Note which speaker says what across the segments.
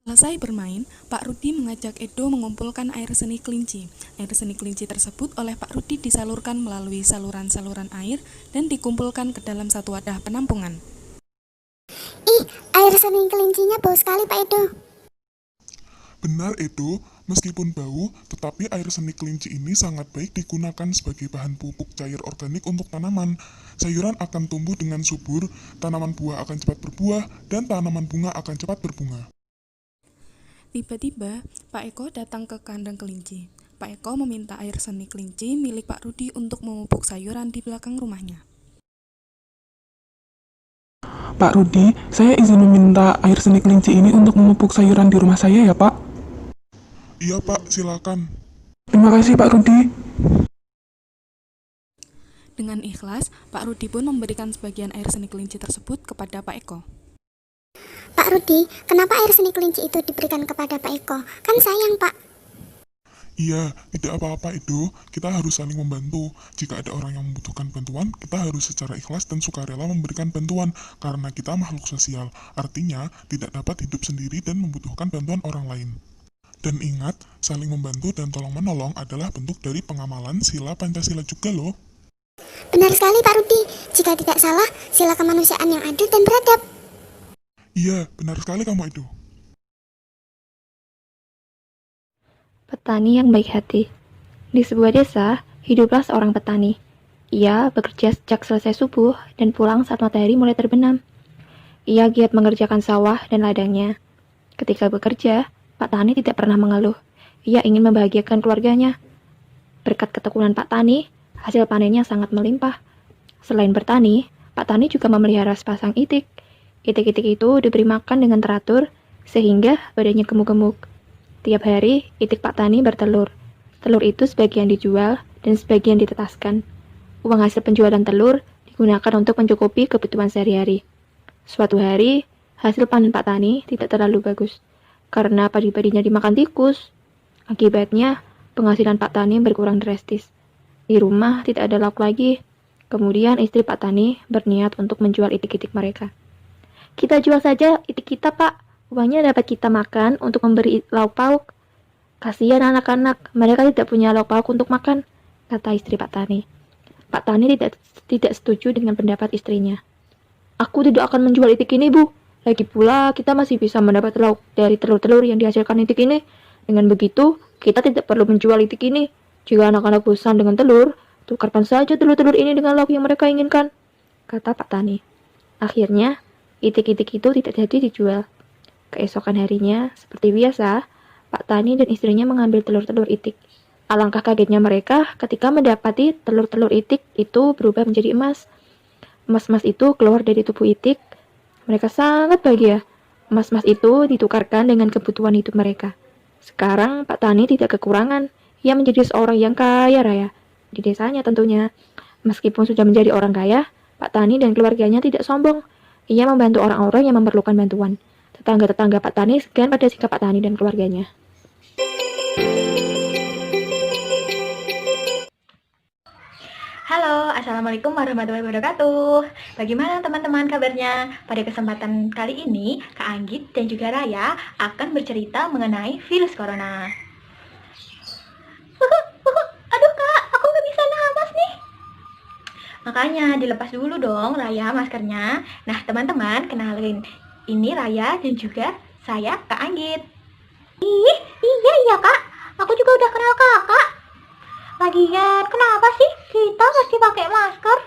Speaker 1: Selesai bermain, Pak Rudi mengajak Edo mengumpulkan air seni kelinci. Air seni kelinci tersebut oleh Pak Rudi disalurkan melalui saluran-saluran air dan dikumpulkan ke dalam satu wadah penampungan.
Speaker 2: Ih, air seni kelincinya bau sekali Pak Edo.
Speaker 3: Benar Edo, meskipun bau, tetapi air seni kelinci ini sangat baik digunakan sebagai bahan pupuk cair organik untuk tanaman. Sayuran akan tumbuh dengan subur, tanaman buah akan cepat berbuah, dan tanaman bunga akan cepat berbunga.
Speaker 1: Tiba-tiba, Pak Eko datang ke kandang kelinci. Pak Eko meminta air seni kelinci milik Pak Rudi untuk memupuk sayuran di belakang rumahnya.
Speaker 4: Pak Rudi, saya izin meminta air seni kelinci ini untuk memupuk sayuran di rumah saya ya, Pak.
Speaker 3: Iya Pak, silakan.
Speaker 4: Terima kasih, Pak Rudi.
Speaker 1: Dengan ikhlas, Pak Rudi pun memberikan sebagian air seni kelinci tersebut kepada Pak Eko.
Speaker 2: Pak Rudi, kenapa air seni kelinci itu diberikan kepada Pak Eko? Kan sayang Pak.
Speaker 3: Iya, tidak apa-apa Edo, kita harus saling membantu. Jika ada orang yang membutuhkan bantuan, kita harus secara ikhlas dan sukarela memberikan bantuan, karena kita makhluk sosial. Artinya, tidak dapat hidup sendiri dan membutuhkan bantuan orang lain. Dan ingat, saling membantu dan tolong-menolong adalah bentuk dari pengamalan sila Pancasila juga loh.
Speaker 2: Benar sekali Pak Rudi. Jika tidak salah, sila kemanusiaan yang adil dan beradab.
Speaker 3: Iya, benar sekali kamu Edo.
Speaker 5: Petani yang baik hati. Di sebuah desa, hiduplah seorang petani. Ia bekerja sejak selesai subuh dan pulang saat matahari mulai terbenam. Ia giat mengerjakan sawah dan ladangnya. Ketika bekerja, Pak Tani tidak pernah mengeluh. Ia ingin membahagiakan keluarganya. Berkat ketekunan Pak Tani, hasil panennya sangat melimpah. Selain bertani, Pak Tani juga memelihara sepasang itik. Itik-itik itu diberi makan dengan teratur, sehingga badannya gemuk-gemuk. Tiap hari, itik Pak Tani bertelur. Telur itu sebagian dijual dan sebagian ditetaskan. Uang hasil penjualan telur digunakan untuk mencukupi kebutuhan sehari-hari. Suatu hari, hasil panen Pak Tani tidak terlalu bagus, karena padi-padinya dimakan tikus. Akibatnya, penghasilan Pak Tani berkurang drastis. Di rumah tidak ada lauk lagi. Kemudian istri Pak Tani berniat untuk menjual itik-itik mereka. Kita jual saja itik kita, Pak. Uangnya dapat kita makan untuk memberi lauk pauk. Kasihan anak-anak, mereka tidak punya lauk pauk untuk makan, kata istri Pak Tani. Pak Tani tidak setuju dengan pendapat istrinya. Aku tidak akan menjual itik ini, Bu. Lagi pula, kita masih bisa mendapat lauk dari telur-telur yang dihasilkan itik ini. Dengan begitu, kita tidak perlu menjual itik ini. Jika anak-anak bosan dengan telur, tukarkan saja telur-telur ini dengan lauk yang mereka inginkan, kata Pak Tani. Akhirnya, itik-itik itu tidak jadi dijual. Keesokan harinya, seperti biasa, Pak Tani dan istrinya mengambil telur-telur itik. Alangkah kagetnya mereka ketika mendapati telur-telur itik itu berubah menjadi emas. Emas-emas itu keluar dari tubuh itik. Mereka sangat bahagia. Emas-emas itu ditukarkan dengan kebutuhan hidup mereka. Sekarang Pak Tani tidak kekurangan. Ia menjadi seorang yang kaya raya. Di desanya tentunya. Meskipun sudah menjadi orang kaya, Pak Tani dan keluarganya tidak sombong. Ia membantu orang-orang yang memerlukan bantuan. Tetangga-tetangga Pak Tani segan pada sikap Pak Tani dan keluarganya.
Speaker 6: Halo, Assalamualaikum warahmatullahi wabarakatuh. Bagaimana teman-teman kabarnya? Pada kesempatan kali ini, Kak Anggit dan juga Raya akan bercerita mengenai virus corona. Aduh Kak, aku nggak bisa nafas nih. Makanya dilepas dulu dong Raya maskernya. Nah teman-teman, kenalin. Ini Raya dan juga saya Kak Anggit. Iya Kak, aku juga udah kenal Kakak. Lagian, kenapa sih kita mesti pakai masker?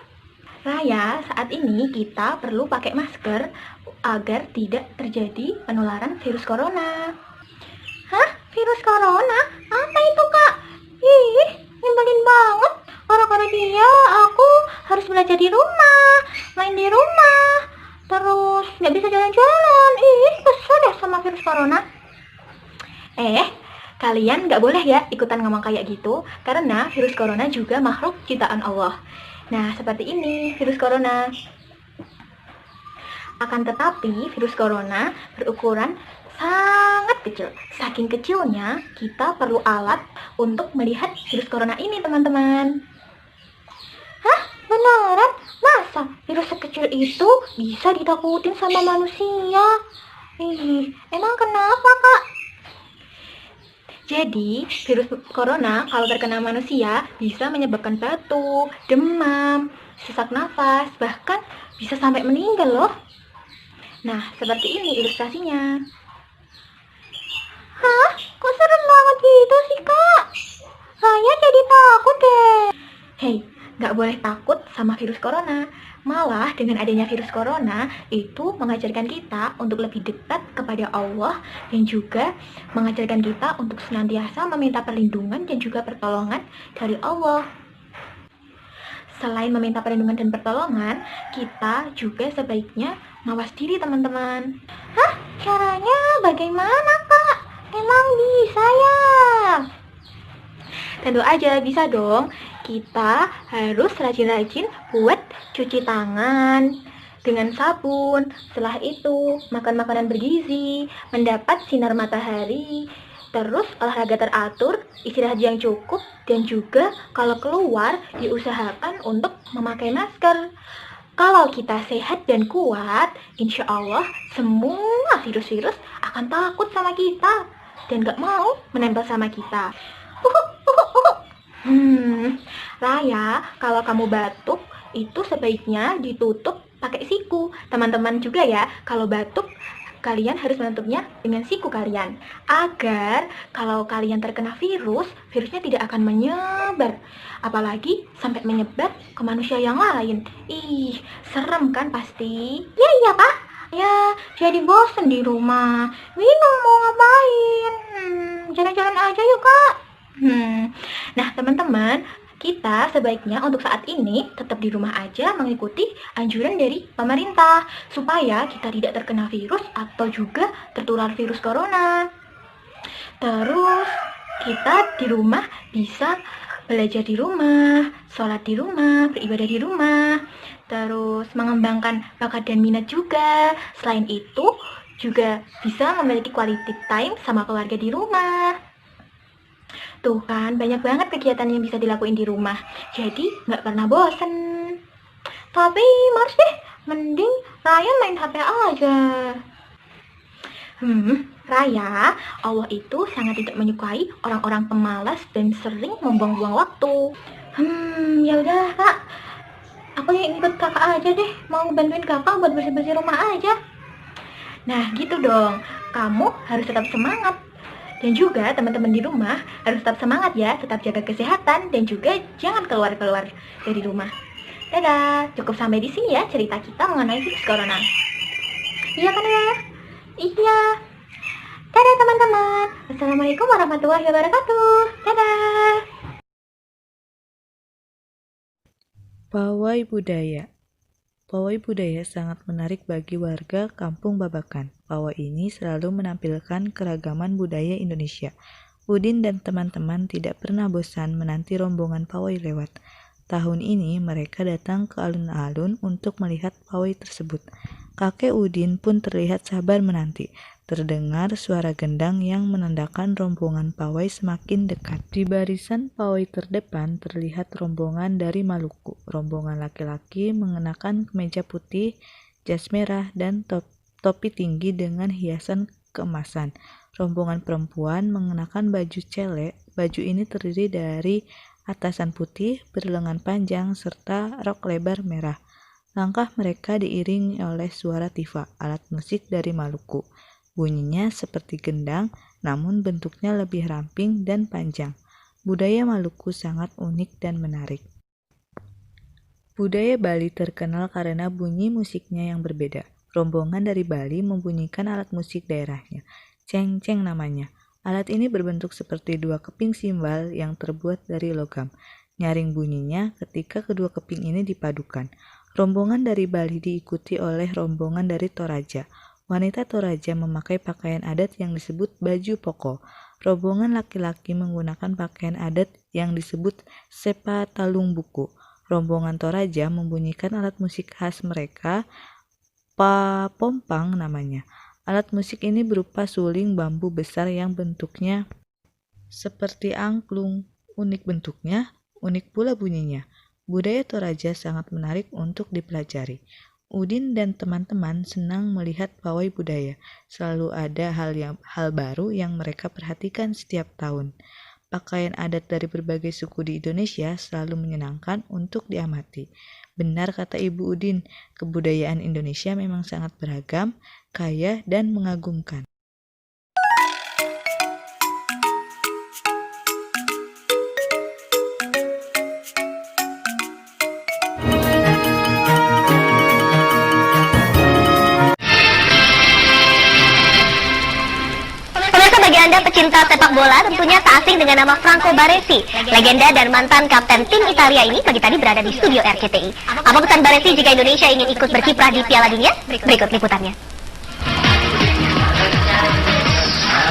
Speaker 6: Raya, saat ini kita perlu pakai masker agar tidak terjadi penularan virus corona. Hah? Virus corona? Apa itu, Kak? Ih, nyebelin banget. Gara-gara dia, aku harus belajar di rumah, main di rumah, terus nggak bisa jalan-jalan. Ih, kesel deh sama virus corona. Kalian nggak boleh ya ikutan ngomong kayak gitu, karena virus corona juga makhluk ciptaan Allah. Nah, seperti ini virus corona. Akan tetapi, virus corona berukuran sangat kecil. Saking kecilnya, kita perlu alat untuk melihat virus corona ini, teman-teman. Hah? Beneran? Masa virus sekecil itu bisa ditakutin sama manusia? Ih, emang kenapa, Kak? Jadi, virus corona kalau terkena manusia bisa menyebabkan batuk, demam, sesak nafas, bahkan bisa sampai meninggal loh. Nah, seperti ini ilustrasinya. Hah? Kok serem banget gitu sih, Kak? Saya jadi takut deh. Hei, nggak boleh takut sama virus corona. Malah dengan adanya virus corona itu mengajarkan kita untuk lebih dekat kepada Allah dan juga mengajarkan kita untuk senantiasa meminta perlindungan dan juga pertolongan dari Allah. Selain meminta perlindungan dan pertolongan, kita juga sebaiknya mawas diri teman-teman. Hah? Caranya bagaimana, Kak? Emang bisa ya? Tentu aja bisa dong. Kita harus rajin-rajin buat cuci tangan dengan sabun. Setelah itu, makan makanan bergizi, mendapat sinar matahari, terus olahraga teratur, istirahat yang cukup, dan juga kalau keluar diusahakan untuk memakai masker. Kalau kita sehat dan kuat, insya Allah semua virus-virus akan takut sama kita dan gak mau menempel sama kita. Raya, kalau kamu batuk, itu sebaiknya ditutup pakai siku. Teman-teman juga ya, kalau batuk, kalian harus menutupnya dengan siku kalian. Agar kalau kalian terkena virus, virusnya tidak akan menyebar. Apalagi sampai menyebar ke manusia yang lain. Ih, serem kan pasti? Ya, iya, Pak. Ya, jadi bosen di rumah. Bingung mau ngapain. Jalan-jalan aja yuk, Kak. Nah, teman-teman, kita sebaiknya untuk saat ini tetap di rumah aja mengikuti anjuran dari pemerintah supaya kita tidak terkena virus atau juga tertular virus corona. Terus kita di rumah bisa belajar di rumah, sholat di rumah, beribadah di rumah, terus mengembangkan bakat dan minat juga. Selain itu juga bisa memiliki quality time sama keluarga di rumah. Tuh kan, banyak banget kegiatan yang bisa dilakuin di rumah. Jadi, nggak pernah bosen. Tapi, males deh. Mending Raya main HP aja. Raya, Allah itu sangat tidak menyukai orang-orang pemalas dan sering membuang-buang waktu. Ya udah, Kak. Aku ikut kakak aja deh. Mau bantuin kakak buat bersih-bersih rumah aja. Nah, gitu dong. Kamu harus tetap semangat. Dan juga teman-teman di rumah harus tetap semangat ya, tetap jaga kesehatan dan juga jangan keluar-keluar dari rumah. Dadah, cukup sampai di sini ya cerita kita mengenai virus corona. Iya kan ya? Iya. Dadah teman-teman. Assalamualaikum warahmatullahi wabarakatuh. Dadah.
Speaker 7: Pawai budaya. Pawai budaya sangat menarik bagi warga Kampung Babakan. Pawai ini selalu menampilkan keragaman budaya Indonesia. Udin dan teman-teman tidak pernah bosan menanti rombongan pawai lewat. Tahun ini mereka datang ke alun-alun untuk melihat pawai tersebut. Kakek Udin pun terlihat sabar menanti. Terdengar suara gendang yang menandakan rombongan pawai semakin dekat. Di barisan pawai terdepan terlihat rombongan dari Maluku. Rombongan laki-laki mengenakan kemeja putih, jas merah, dan topi tinggi dengan hiasan keemasan. Rombongan perempuan mengenakan baju celek. Baju ini terdiri dari atasan putih berlengan panjang serta rok lebar merah. Langkah mereka diiringi oleh suara tifa, alat musik dari Maluku. Bunyinya seperti gendang, namun bentuknya lebih ramping dan panjang. Budaya Maluku sangat unik dan menarik. Budaya Bali terkenal karena bunyi musiknya yang berbeda. Rombongan dari Bali membunyikan alat musik daerahnya. Ceng-ceng namanya. Alat ini berbentuk seperti dua keping simbal yang terbuat dari logam. Nyaring bunyinya ketika kedua keping ini dipadukan. Rombongan dari Bali diikuti oleh rombongan dari Toraja. Wanita Toraja memakai pakaian adat yang disebut baju poko. Rombongan laki-laki menggunakan pakaian adat yang disebut sepa talung buku. Rombongan Toraja membunyikan alat musik khas mereka, papompang namanya. Alat musik ini berupa suling bambu besar yang bentuknya seperti angklung. Unik bentuknya, unik pula bunyinya. Budaya Toraja sangat menarik untuk dipelajari. Udin dan teman-teman senang melihat pawai budaya. Selalu ada hal baru yang mereka perhatikan setiap tahun. Pakaian adat dari berbagai suku di Indonesia selalu menyenangkan untuk diamati. Benar kata Ibu Udin, kebudayaan Indonesia memang sangat beragam, kaya, dan mengagumkan.
Speaker 8: Pemirsa, bagi Anda pecinta sepak bola tentunya tak asing dengan nama Franco Baresi. Legenda dan mantan kapten tim Italia ini pagi tadi berada di studio RCTI. Apa pesan Baresi jika Indonesia ingin ikut berkiprah di Piala Dunia? Berikut liputannya.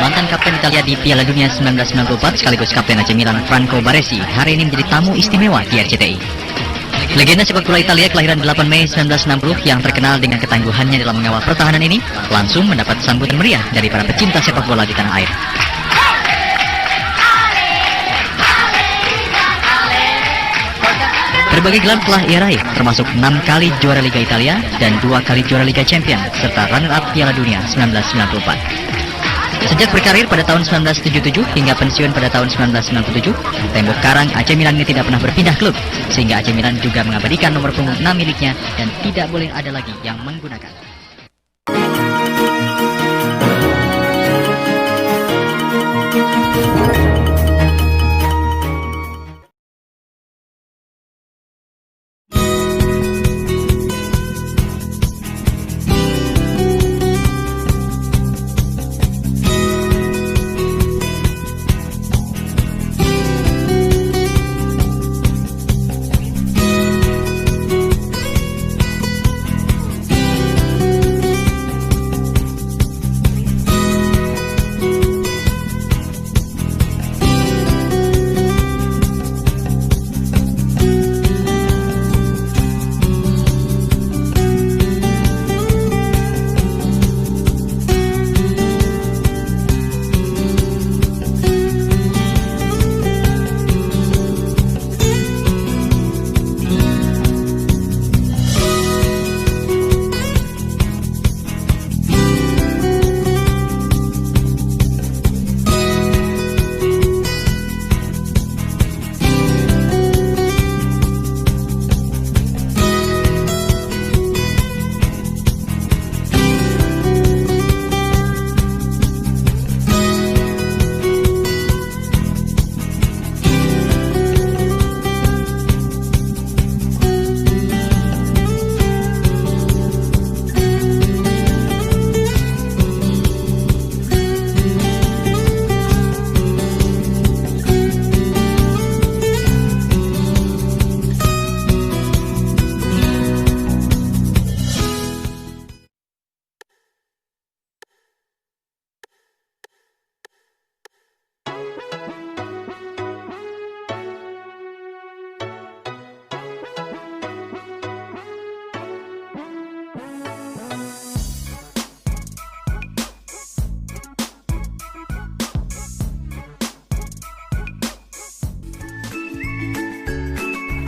Speaker 9: Mantan kapten Italia di Piala Dunia 1994 sekaligus kapten AC Milan Franco Baresi hari ini menjadi tamu istimewa di RCTI. Legenda sepak bola Italia kelahiran 8 Mei 1960 yang terkenal dengan ketangguhannya dalam mengawal pertahanan ini langsung mendapat sambutan meriah dari para pecinta sepak bola di tanah air. Berbagai gelar telah ia raih, termasuk 6 kali juara Liga Italia dan 2 kali juara Liga Champions serta runner-up Piala Dunia 1994. Sejak berkarir pada tahun 1977 hingga pensiun pada tahun 1997, tembok karang AC Milan ini tidak pernah berpindah klub, sehingga AC Milan juga mengabadikan nomor punggung 6 miliknya dan tidak boleh ada lagi yang menggunakan.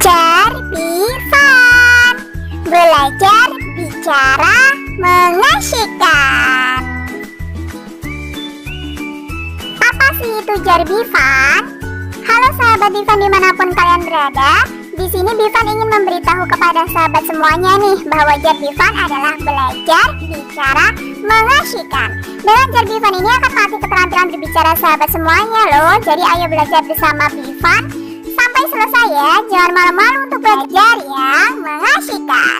Speaker 2: Cerbivan, belajar bicara mengasyikan. Apa sih itu Cerbivan? Halo sahabat Bivan dimanapun kalian berada. Di sini Bivan ingin memberitahu kepada sahabat semuanya nih bahwa Cerbivan adalah belajar bicara mengasyikan. Dengan Cerbivan ini akan melatih keterampilan berbicara sahabat semuanya loh. Jadi ayo belajar bersama Bivan sampai selesai ya. Jangan malu-malu untuk belajar yang mengasyikan.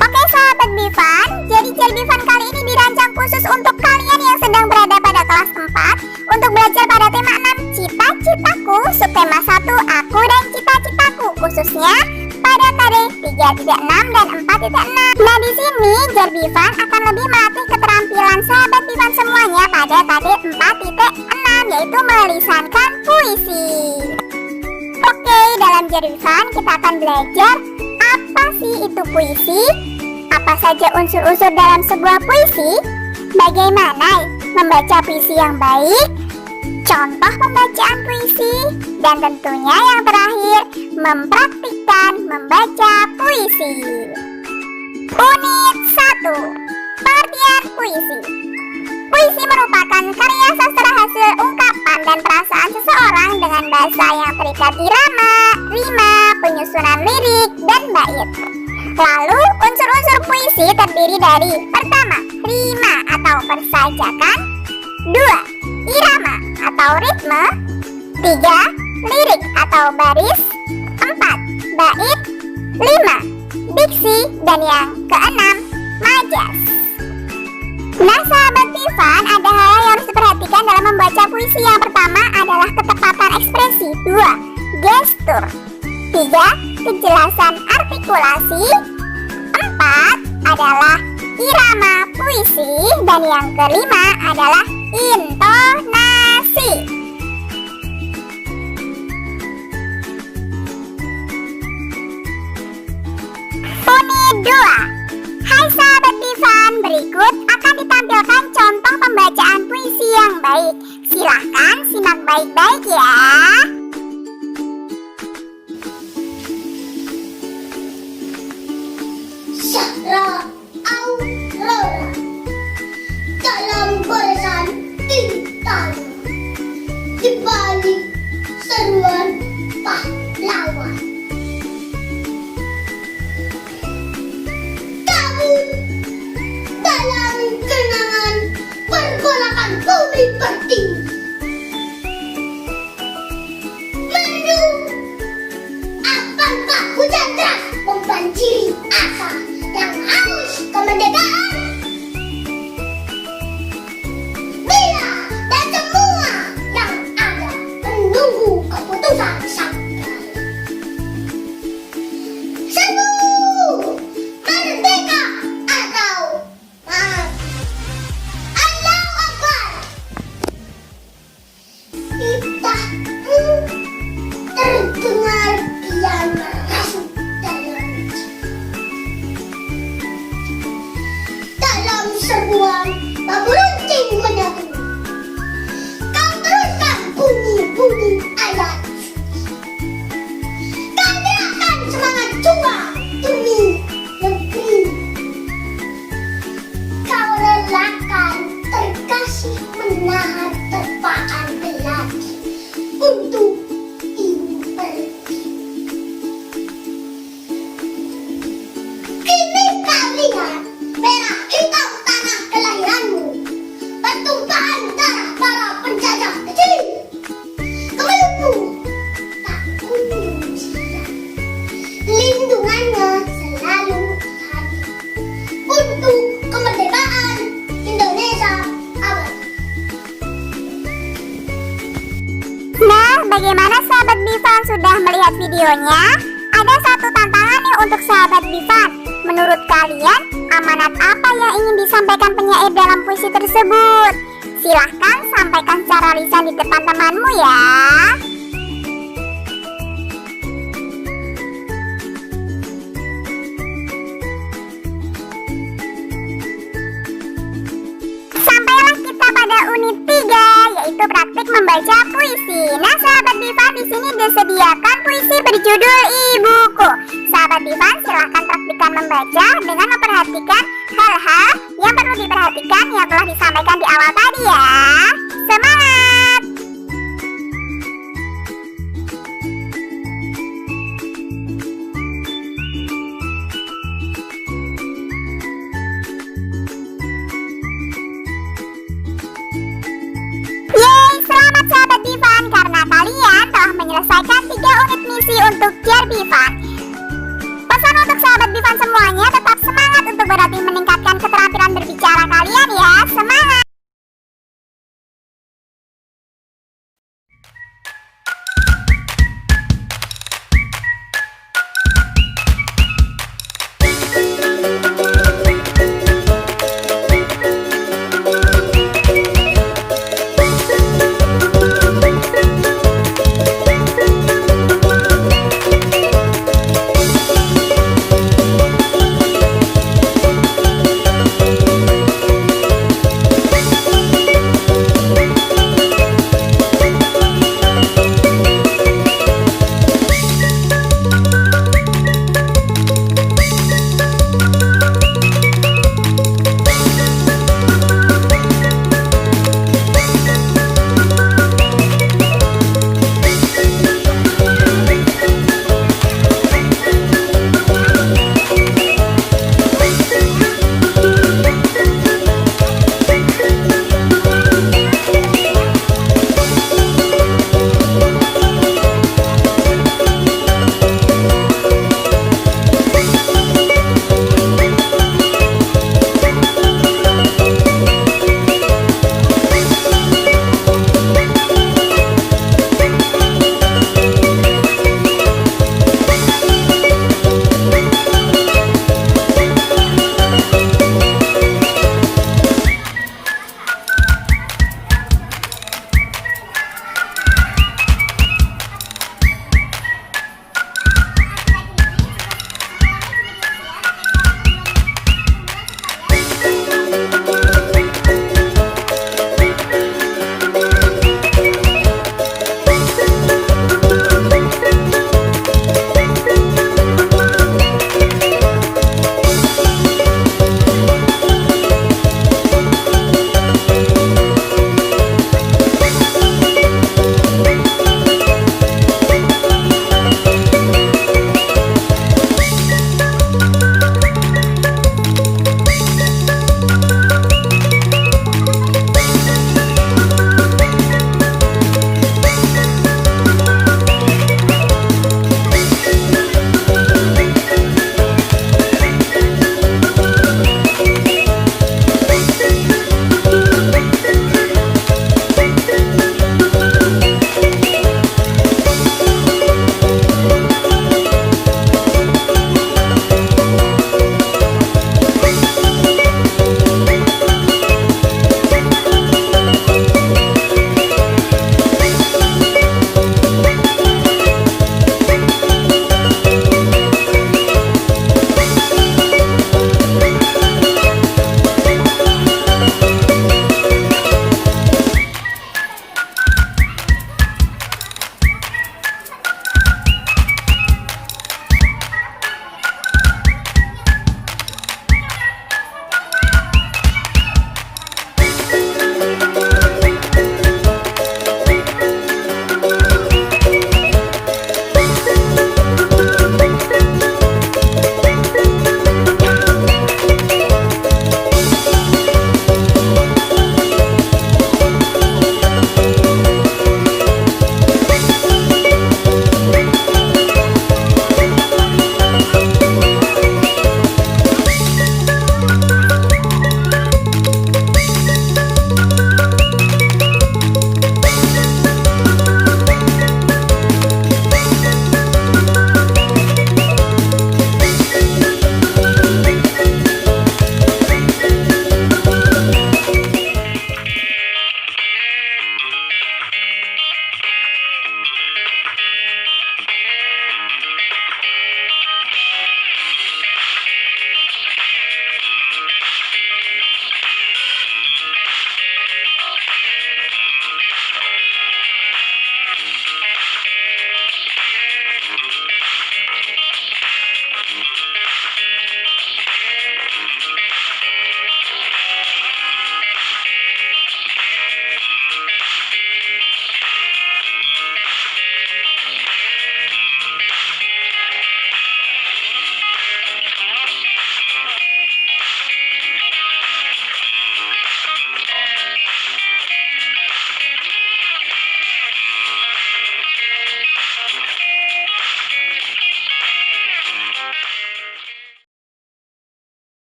Speaker 2: Oke sahabat Bivan, jadi Cerbivan kali ini dirancang khusus untuk kalian yang sedang berada pada kelas 4 untuk belajar pada tema 6 cita-citaku, subtema 1 aku dan cita-citaku, khususnya pada KD 3.6 dan 4.6. Nah di sini Cerbivan akan lebih melatih keterampilan sahabat Bivan semuanya pada KD 4.6, yaitu melisankan puisi. Oke, dalam Cerbivan kita akan belajar apa sih itu puisi, apa saja unsur-unsur dalam sebuah puisi, bagaimana membaca puisi yang baik, contoh pembacaan puisi, dan tentunya yang terakhir, mempraktikkan membaca puisi. Unit 1. Pengertian puisi. Puisi merupakan karya sastra hasil ungkapan dan perasaan seseorang dengan bahasa yang terikat irama, rima, penyusunan lirik, dan bait. Lalu, unsur-unsur puisi terdiri dari: pertama, rima atau persajakan; 2. Irama atau ritme; 3. Lirik atau baris; 4. Bait; 5. Diksi; dan yang keenam, majas. Nah, sahabat Vivan, ada hal yang harus diperhatikan dalam membaca puisi. Yang pertama adalah ketepatan ekspresi; 2. Gestur; 3. Kejelasan artikulasi; 4. Adalah irama puisi; dan yang kelima adalah intonasi. Unit 2. Hai sahabat Vivan, berikut akan ditampilkan contoh pembacaan puisi yang baik. Silahkan simak baik-baik ya.
Speaker 10: Syahra Aurora dalam barisan tinta di balik seruan pahlawan. Kabut dalam kenangan pergolakan bumi bertinggi. Merdu, apakah hujan deras membanjiri asa yang haus kemerdekaan? Bila dan semua yang ada menunggu keputusan sakral. Serbu merdeka atau mati. Allahu Akbar. Titahmu terdengar kian merasuk dalam serbuan bambu runcing menyatu. Kau teruskan bunyi-bunyi ayat suci. Kau gerakan semangat jua demi negeri. Kau relakan terkasih menahan terpaan belati untuk ingin pergi. Kini kau lihat merah hitam tanah kelahiranmu, pertumpahan darah para penjajah kecil. Kemelukmu tak kunjung siap, lindungannya selalu hadir untuk kemerdekaan Indonesia abadi.
Speaker 2: Nah, bagaimana sahabat Vivan, sudah melihat videonya? Ada satu tantangan nih untuk sahabat Vivan. Menurut kalian, amanat apa yang ingin disampaikan penyair dalam puisi tersebut? Silahkan sampaikan secara lisan di depan temanmu ya. Sampailah kita pada unit 3, yaitu praktik membaca puisi. Nah, sahabat Vivan, di sini disediakan puisi berjudul Ibuku. Sahabat Vivan, silahkan praktikkan membaca dengan memperhatikan hal-hal yang perlu diperhatikan yang telah disampaikan di awal tadi ya. Semangat! Yeay, selamat sahabat Vivan, karena kalian telah menyelesaikan 3 unit misi untuk Jar Vivan. Pesan untuk sahabat Vivan semuanya, tetap semangat untuk berlatih meningkatkan keterampilan berbicara kalian ya. Semangat!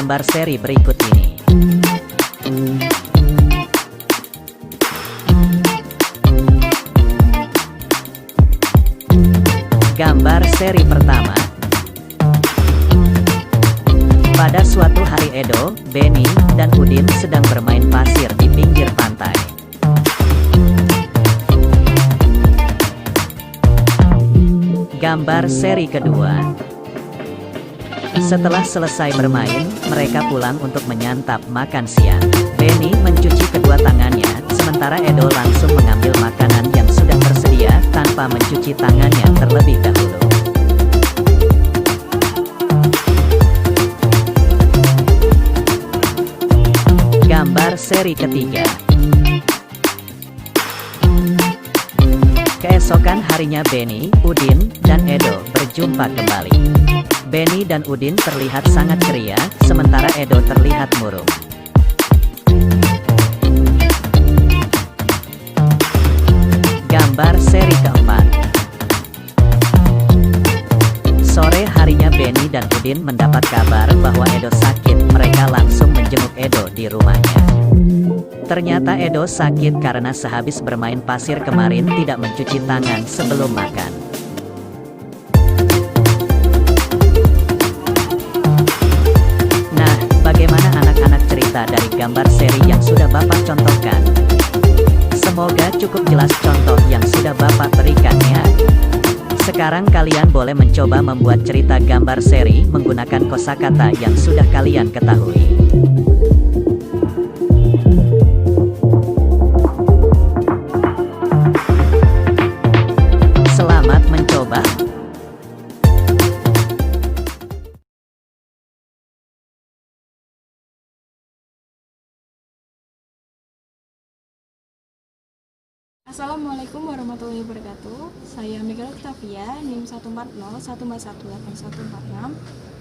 Speaker 9: gambar seri berikut ini. Gambar seri pertama. Pada suatu hari Edo, Benny, dan Udin sedang bermain pasir di pinggir pantai. Gambar seri kedua. Setelah selesai bermain, mereka pulang untuk menyantap makan siang. Benny mencuci kedua tangannya, sementara Edo langsung mengambil makanan yang sudah tersedia tanpa mencuci tangannya terlebih dahulu. Gambar seri ketiga. Keesokan harinya Benny, Udin, dan Edo berjumpa kembali. Benny dan Udin terlihat sangat ceria, sementara Edo terlihat murung. Gambar seri keempat. Sore harinya Benny dan Udin mendapat kabar bahwa Edo sakit. Mereka langsung menjenguk Edo di rumahnya. Ternyata Edo sakit karena sehabis bermain pasir kemarin tidak mencuci tangan sebelum makan. Nah, bagaimana anak-anak cerita dari gambar seri yang sudah Bapak contohkan? Semoga cukup jelas contoh yang sudah Bapak berikan ya. Sekarang kalian boleh mencoba membuat cerita gambar seri menggunakan kosakata yang sudah kalian ketahui. Selamat mencoba.
Speaker 1: Assalamualaikum warahmatullahi wabarakatuh. Saya Miguel Octavia, NIM 14014181146.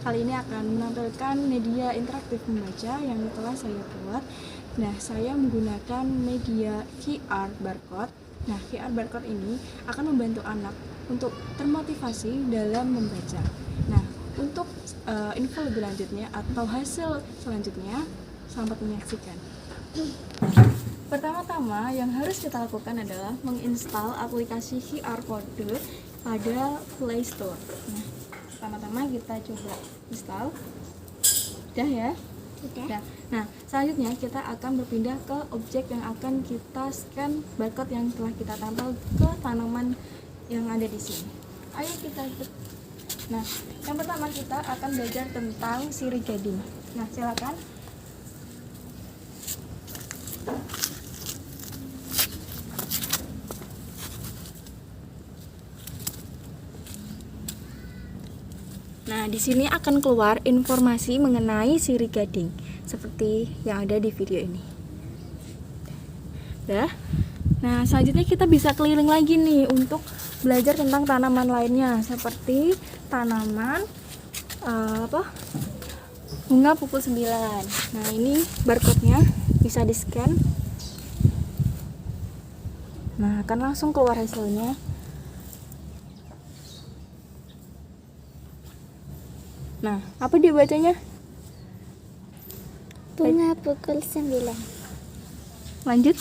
Speaker 1: Kali ini akan menampilkan media interaktif membaca yang telah saya buat. Nah, saya menggunakan media QR barcode. Nah, QR barcode ini akan membantu anak untuk termotivasi dalam membaca. Nah, untuk info lebih lanjutnya atau hasil selanjutnya, selamat menyaksikan. Pertama-tama yang harus kita lakukan adalah menginstal aplikasi QR Code pada Play Store. Nah, pertama-tama kita coba install. Sudah ya? Sudah. Nah, selanjutnya kita akan berpindah ke objek yang akan kita scan barcode yang telah kita tempel ke tanaman yang ada di sini. Ayo kita. Nah, yang pertama kita akan belajar tentang sirih gading. Nah, silakan. Nah, di sini akan keluar informasi mengenai sirih gading seperti yang ada di video ini. Dah. Nah, selanjutnya kita bisa keliling lagi nih untuk belajar tentang tanaman lainnya seperti tanaman bunga pukul 9. Nah, ini barcode-nya bisa di-scan. Nah, akan langsung keluar hasilnya. Nah, apa dia bacanya?
Speaker 2: Bunga pukul 9.
Speaker 1: Lanjut.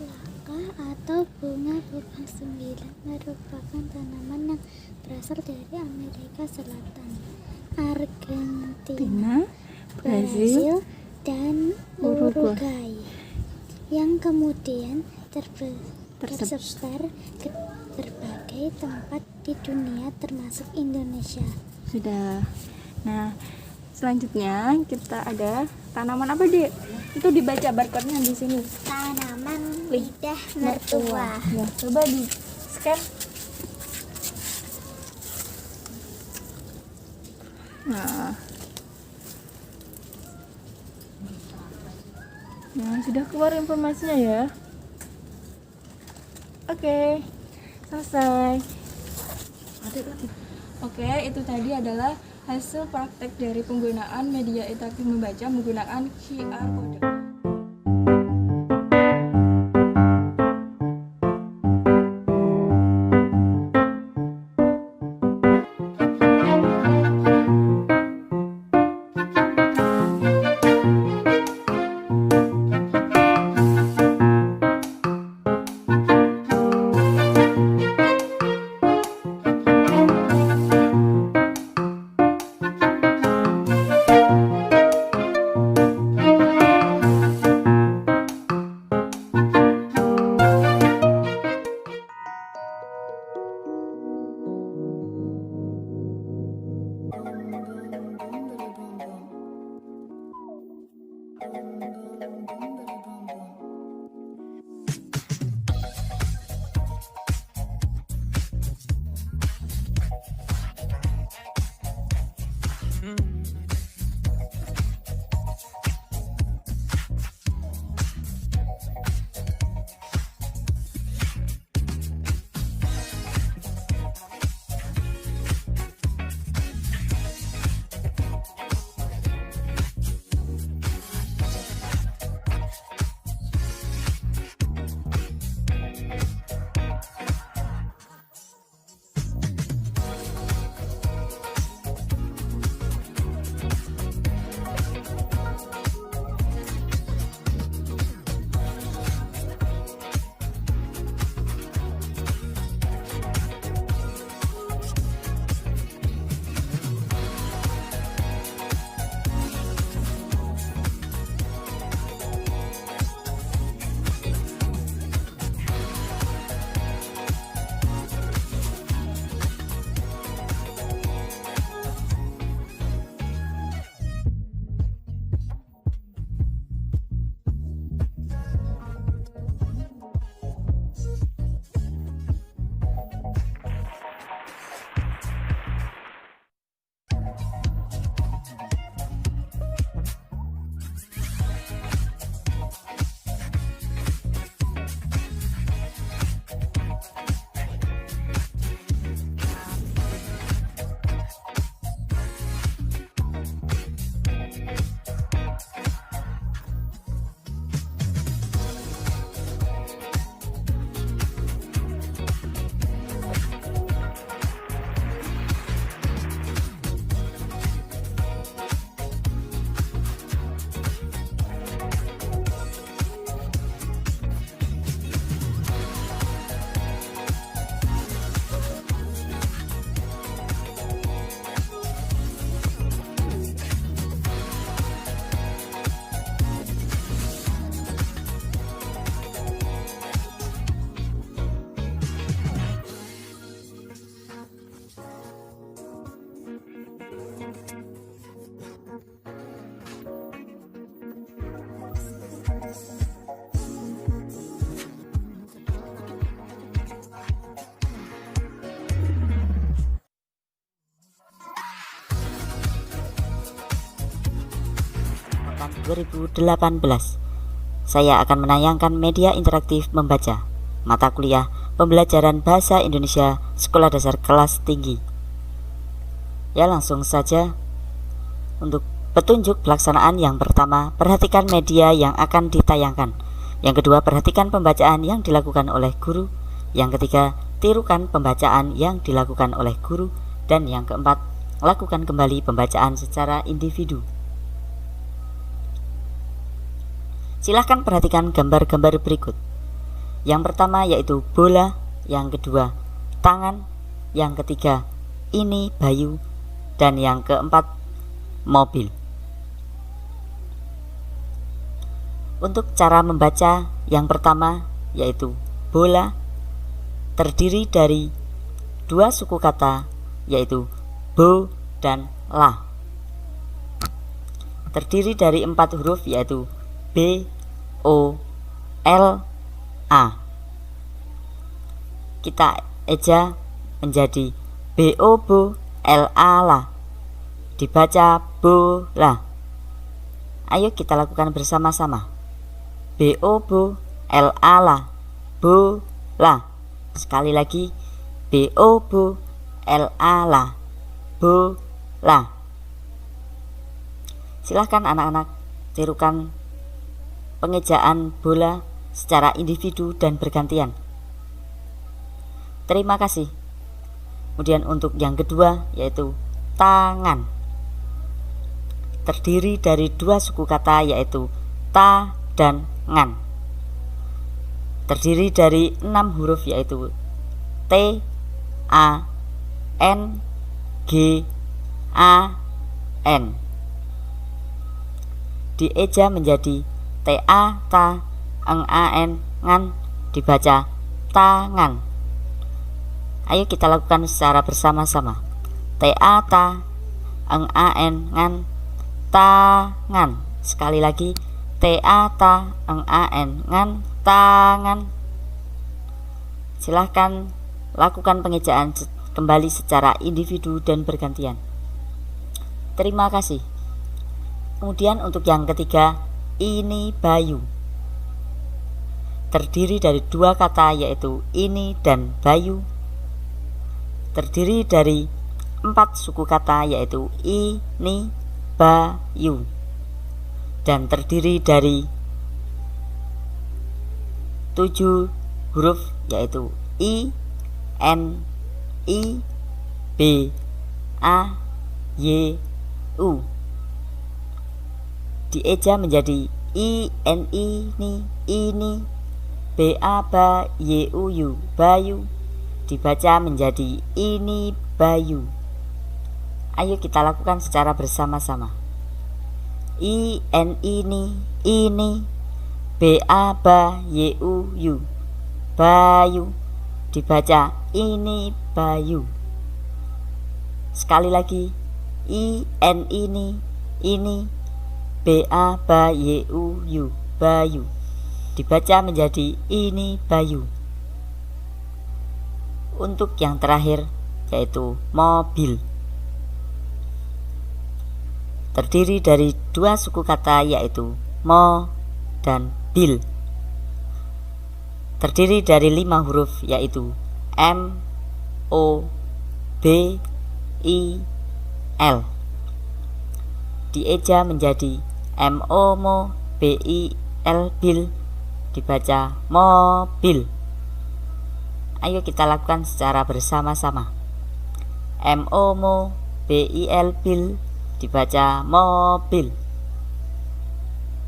Speaker 2: Laka atau bunga pukul 9 merupakan tanaman yang berasal dari Amerika Selatan, Argentina, Brazil, dan Uruguay, yang kemudian tersebar ke berbagai tempat di dunia termasuk Indonesia.
Speaker 1: Sudah. Nah, selanjutnya kita ada tanaman apa, Dek? Itu dibaca barcode-nya di sini.
Speaker 2: Tanaman lidah mertua.
Speaker 1: Ya, coba di-scan. Nah, sudah keluar informasinya ya. Oke. Selesai. Oke, itu tadi adalah hasil praktek dari penggunaan media interaktif membaca menggunakan QR code.
Speaker 11: 2018. Saya akan menayangkan media interaktif membaca mata kuliah pembelajaran bahasa Indonesia sekolah dasar kelas tinggi. Ya, langsung saja. Untuk petunjuk pelaksanaan, yang pertama, perhatikan media yang akan ditayangkan. Yang kedua, perhatikan pembacaan yang dilakukan oleh guru. Yang ketiga, tirukan pembacaan yang dilakukan oleh guru. Dan yang keempat, lakukan kembali pembacaan secara individu. Silahkan perhatikan gambar-gambar berikut. Yang pertama yaitu bola, yang kedua tangan, yang ketiga ini Bayu, dan yang keempat mobil. Untuk cara membaca, yang pertama yaitu bola terdiri dari dua suku kata yaitu bo dan la. Terdiri dari 4 huruf yaitu B, O, L, A. Kita eja menjadi B-O, bo, L-A, la. Dibaca bola. Ayo kita lakukan bersama-sama. B-O, bo, L-A, la. Bola. Sekali lagi. B-O, bo, L-A, la. Bola. Silahkan anak-anak tirukan pengejaan bola secara individu dan bergantian. Terima kasih. Kemudian untuk yang kedua yaitu tangan. Terdiri dari 2 suku kata yaitu ta dan ngan. Terdiri dari 6 huruf yaitu T, A, N, G, A, N. Dieja menjadi T-A, ta, N-A-N, ngan, dibaca tangan. Ayo kita lakukan secara bersama-sama. T-A, ta, N-A-N, ngan, tangan. Sekali lagi, T-A-T-A-N, ngan, tangan. Silahkan lakukan pengejaan kembali secara individu dan bergantian. Terima kasih. Kemudian untuk yang ketiga, ini Bayu. Terdiri dari dua kata yaitu ini dan Bayu. Terdiri dari 4 suku kata yaitu ini, Bayu. Dan terdiri dari 7 huruf yaitu I, N, I, B, A, Y, U. Dieja menjadi ini, B, A, ba, Y, U, yu, Bayu. Dibaca menjadi ini Bayu. Ayo kita lakukan secara bersama-sama. Ini, B, A, ba, Y, U, yu, Bayu. Dibaca ini Bayu. Sekali lagi, ini, B, A, ba, Y, U, yu, Bayu. Dibaca menjadi ini Bayu. Untuk yang terakhir yaitu mobil. Terdiri dari 2 suku kata yaitu mo dan bil. Terdiri dari 5 huruf yaitu M, O, B, I, L. Dieja menjadi MO, mo, B, I, L, bil. Dibaca mobil. Ayo kita lakukan secara bersama-sama. MO, mo, BIL, bil. Dibaca mobil.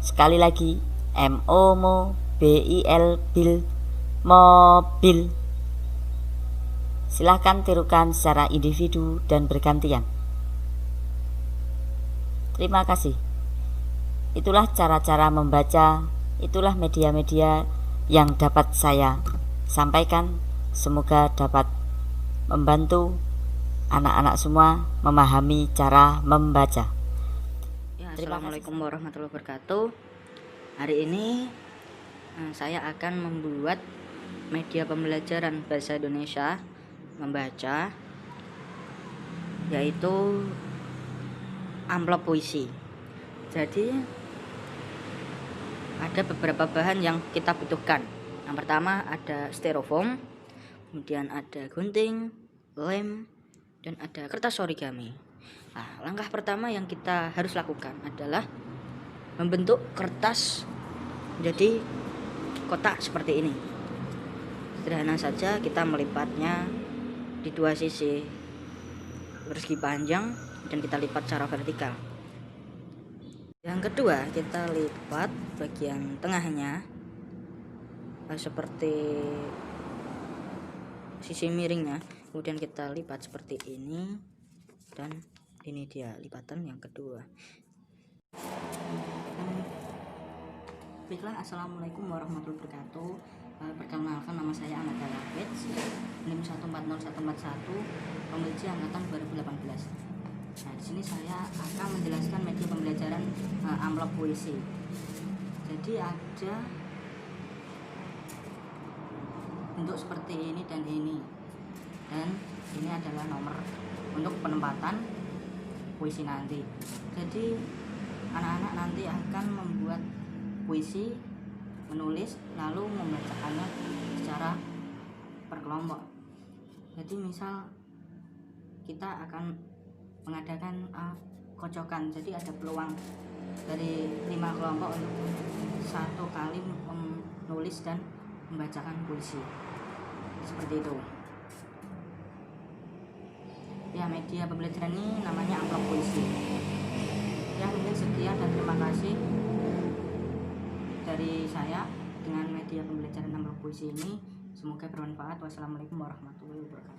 Speaker 11: Sekali lagi, MO, mo, BIL, bil. Mobil. Silahkan tirukan secara individu dan bergantian. Terima kasih. Itulah cara-cara membaca, itulah media-media yang dapat saya sampaikan. Semoga dapat membantu anak-anak semua memahami cara membaca.
Speaker 12: Assalamualaikum warahmatullahi wabarakatuh. Hari ini saya akan membuat media pembelajaran bahasa Indonesia membaca, yaitu amplop puisi. Jadi ada beberapa bahan yang kita butuhkan. Yang pertama ada styrofoam, kemudian ada gunting, lem, dan ada kertas origami. Nah, langkah pertama yang kita harus lakukan adalah membentuk kertas menjadi kotak seperti ini. Sederhana saja, kita melipatnya di 2 sisi persegi panjang dan kita lipat secara vertikal. Yang kedua, kita lipat bagian tengahnya seperti sisi miringnya, kemudian kita lipat seperti ini, dan ini dia lipatan yang kedua. Baiklah, assalamualaikum warahmatullahi wabarakatuh. Perkenalkan, nama saya Ananda Rafid, NIM 140141, pemilih angkatan 2018. Nah, di sini saya akan menjelaskan media pembelajaran amplop puisi. Jadi ada bentuk seperti ini dan ini, dan ini adalah nomor untuk penempatan puisi nanti. Jadi anak-anak nanti akan membuat puisi, menulis, lalu membacakannya secara per kelompok. Jadi misal kita akan mengadakan kocokan, jadi ada peluang dari 5 kelompok untuk 1 kali menulis dan membacakan puisi, seperti itu. Ya, media pembelajaran ini namanya amplop puisi. Ya, mungkin sekian dan terima kasih dari saya dengan media pembelajaran amplop puisi ini. Semoga bermanfaat. Wassalamualaikum warahmatullahi wabarakatuh.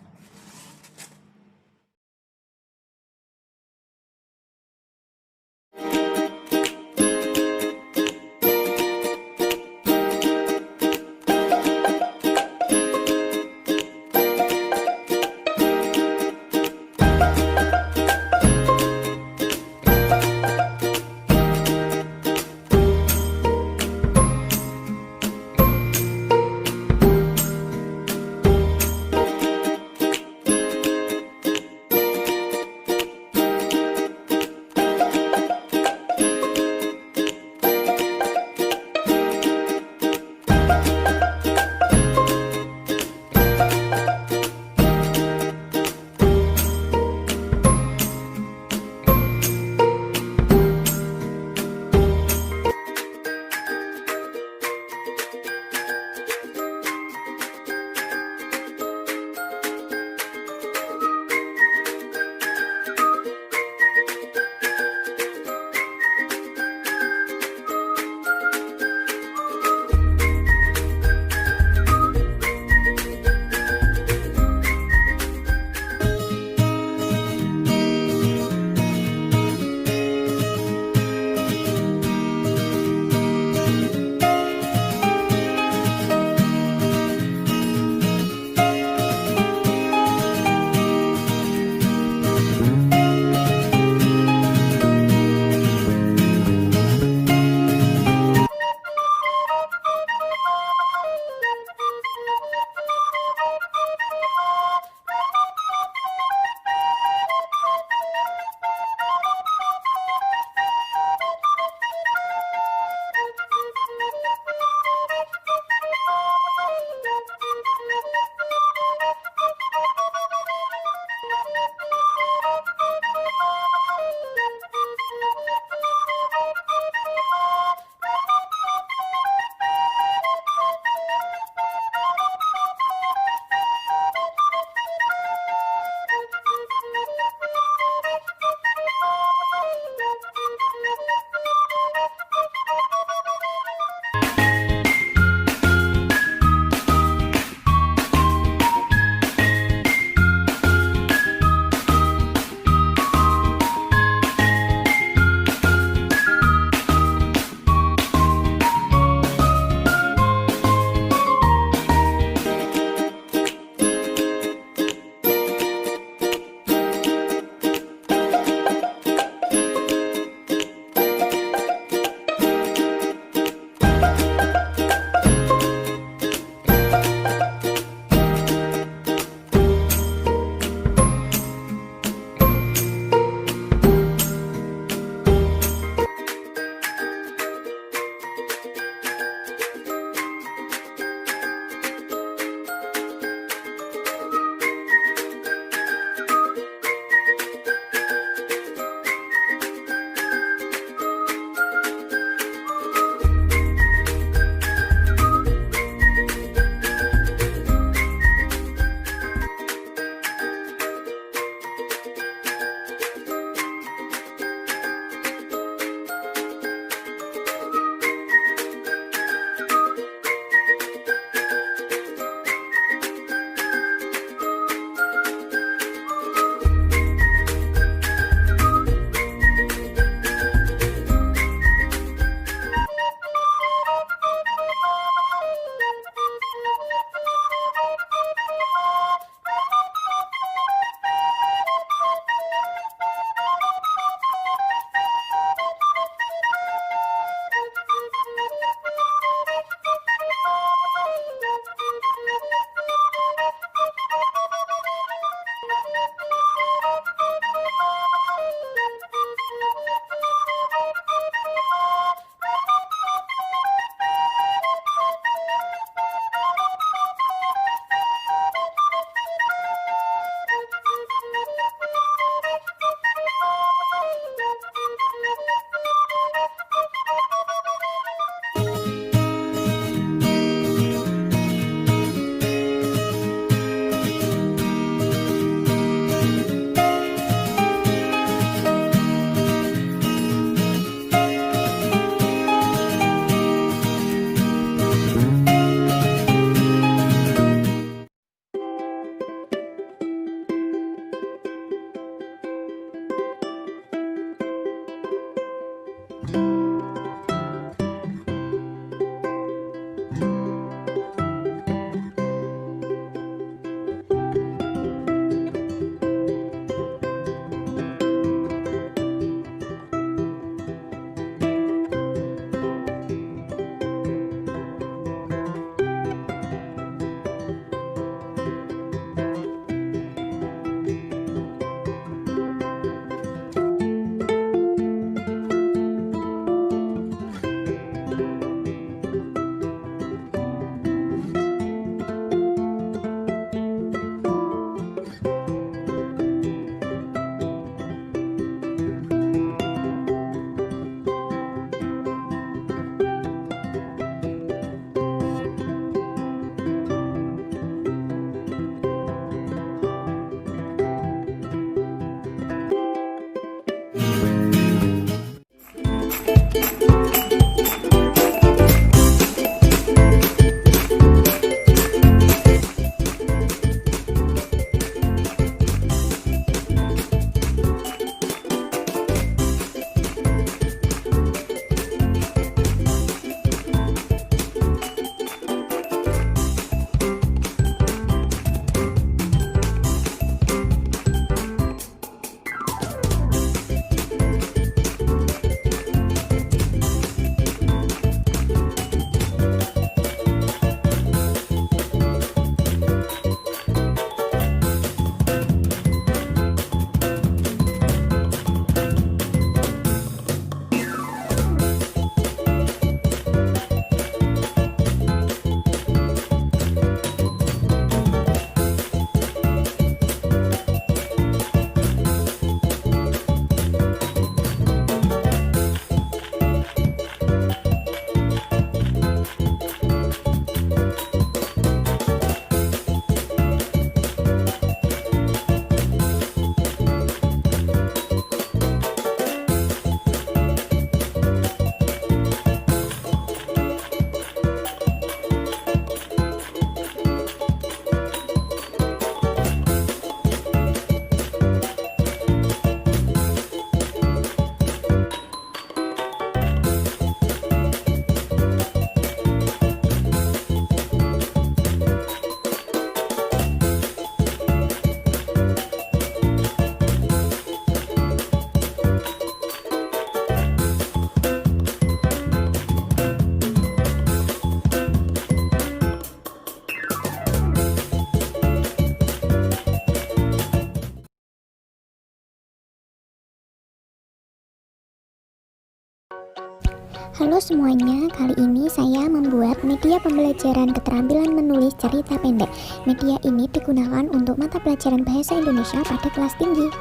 Speaker 2: Halo semuanya, kali ini saya membuat media pembelajaran keterampilan menulis cerita pendek. Media ini digunakan untuk mata pelajaran bahasa Indonesia pada kelas tinggi.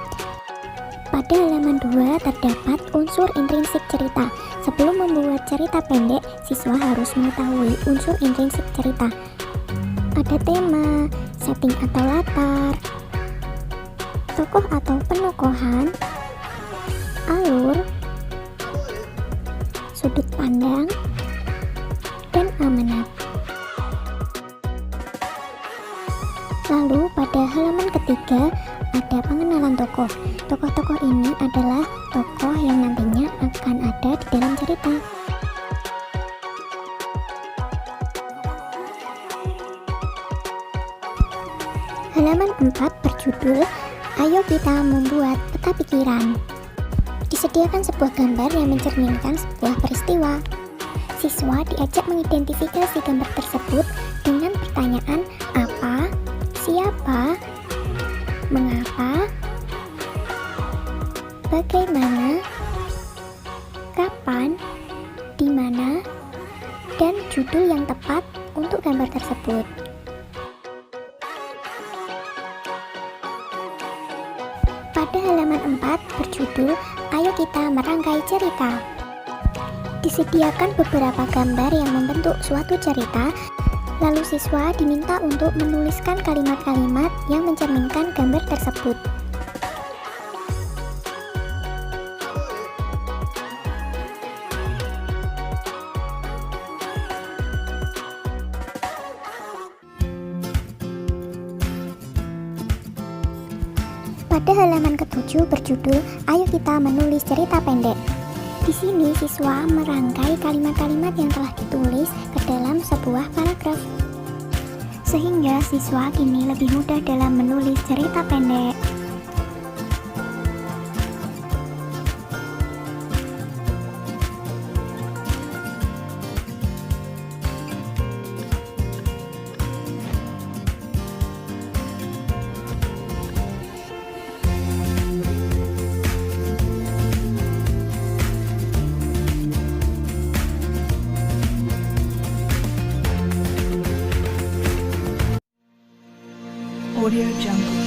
Speaker 2: Pada halaman 2 terdapat unsur intrinsik cerita. Sebelum membuat cerita pendek, siswa harus mengetahui unsur intrinsik cerita. Ada tema, setting atau latar, tokoh atau penokohan, alur, sudut pandang, dan amanat. Lalu pada halaman ketiga ada pengenalan tokoh. Tokoh-tokoh ini adalah tokoh yang nantinya akan ada di dalam cerita. Halaman 4 berjudul Ayo Kita Membuat Peta Pikiran. Disediakan sebuah gambar yang mencerminkan sebuah peristiwa. Siswa diajak mengidentifikasi gambar tersebut dengan pertanyaan apa, siapa, mengapa, bagaimana, kapan, di mana, dan judul yang tepat untuk gambar tersebut. Pada halaman 4 berjudul Ayo Kita Merangkai Cerita. Disediakan beberapa gambar yang membentuk suatu cerita, lalu siswa diminta untuk menuliskan kalimat-kalimat yang mencerminkan gambar tersebut. Pada halaman ke-7 berjudul Ayo Kita Menulis Cerita Pendek. Di sini siswa merangkai kalimat-kalimat yang telah ditulis ke dalam sebuah paragraf. Sehingga siswa kini lebih mudah dalam menulis cerita pendek.
Speaker 13: Audio Jungle.